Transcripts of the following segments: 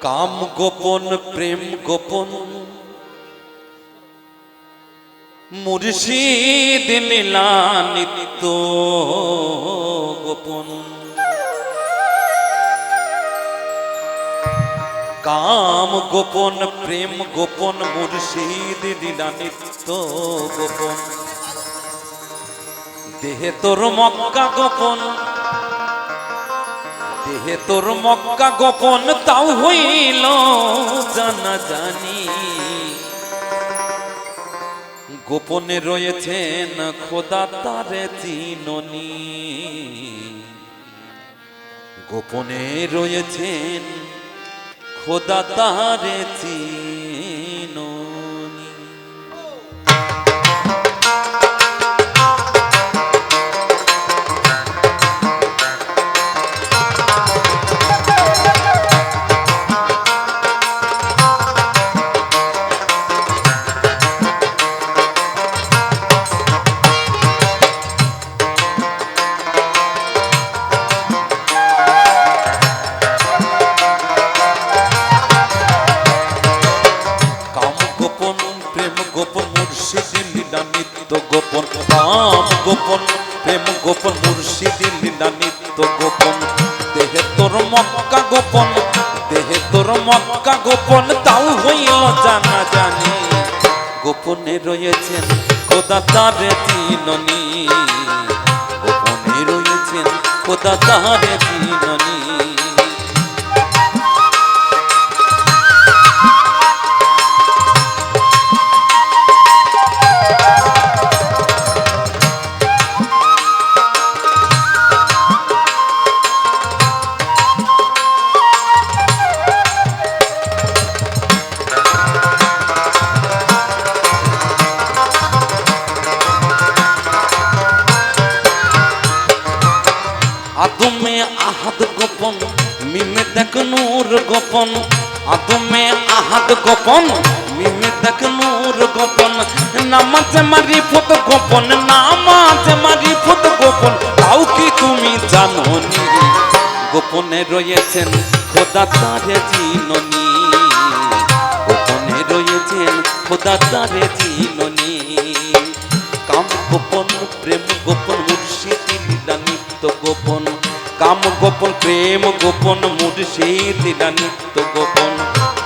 কাম গোপন প্রেম গোপন মুর্শিদ লীলা নিত্য গোপন। কাম গোপন প্রেম গোপন মুর্শিদ লীলা নিত্য গোপন। দেহে তোর মক্কা গোপন, দেহে তোর মক্কা গোপন, তাও হইল জানা জানি। গোপনে রয়েছেন খোদা তারে চিননি, গোপনে রয়েছেন খোদা তারে চিননি। গোপন কাম গোপন প্রেম গোপন মুর্শিদ লীলা নিত্য গোপন। দেহে তোর মক্কা গোপন, দেহে তোর মক্কা গোপন, তাও হইল জানা জানি। গোপনে রয়েছেন খোদা তারে চিননি, গোপনে রয়েছেন খোদা তারে চিননি। আদমে আহাদ গোপন মিমে দেখ নূর গোপন, আদমে আহাদ গোপন মিমে দেখ নূর গোপন। নামাজ মারিফত গোপন, নামাজ মারিফত গোপন, তাও কি তুমি জানোনি? গোপনে রয়েছেন খোদা তারে চিননি, গোপনে রয়েছেন খোদা তারে চিননি। কাম গোপন প্রেম গোপন মুর্শিদ লীলা নিত্য গোপন। কাম গোপন প্রেম গোপন মুর্শিদ লীলা নিত্য গোপন।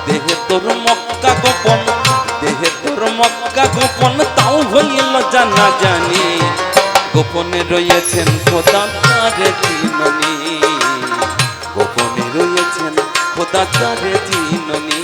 দেহে তোর মক্কা গোপন, দেহে তোর মক্কা গোপন, তাও হইল জানা জানি। গোপনে রয়েছেন খোদা তারে চিননি, গোপনে রয়েছেন খোদা তারে চিননি।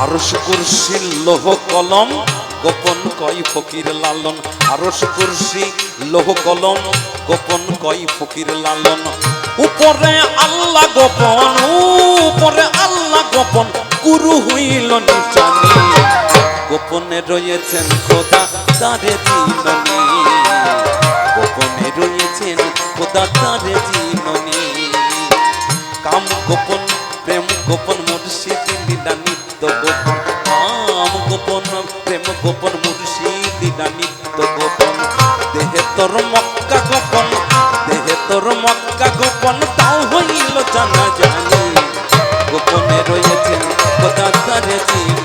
আরশ কুরসি লোহ কলম গোপন কয় ফকির লালন। আরশ কুরসি লোহ কলম গোপন কয় ফকির লালন। উপরে আল্লাহ গোপন, উপরে আল্লাহ গোপন, গুরু হইল নিশানি। গোপনে রয়েছেন খোদা তারে চিননি, গোপনে রয়েছেন খোদা তারে চিননি। কাম গোপন প্রেম গোপন মুর্শিদ লীলা নিত্য গোপন। কাম গোপন প্রেম গোপন মুর্শিদ লীলা নিত্য গোপন। দেহে তোর মক্কা গোপন, দেহে তোর মক্কা গোপন, তাও হইল জানা জানি। গোপনে রয়েছেন খোদা তারে চিননি।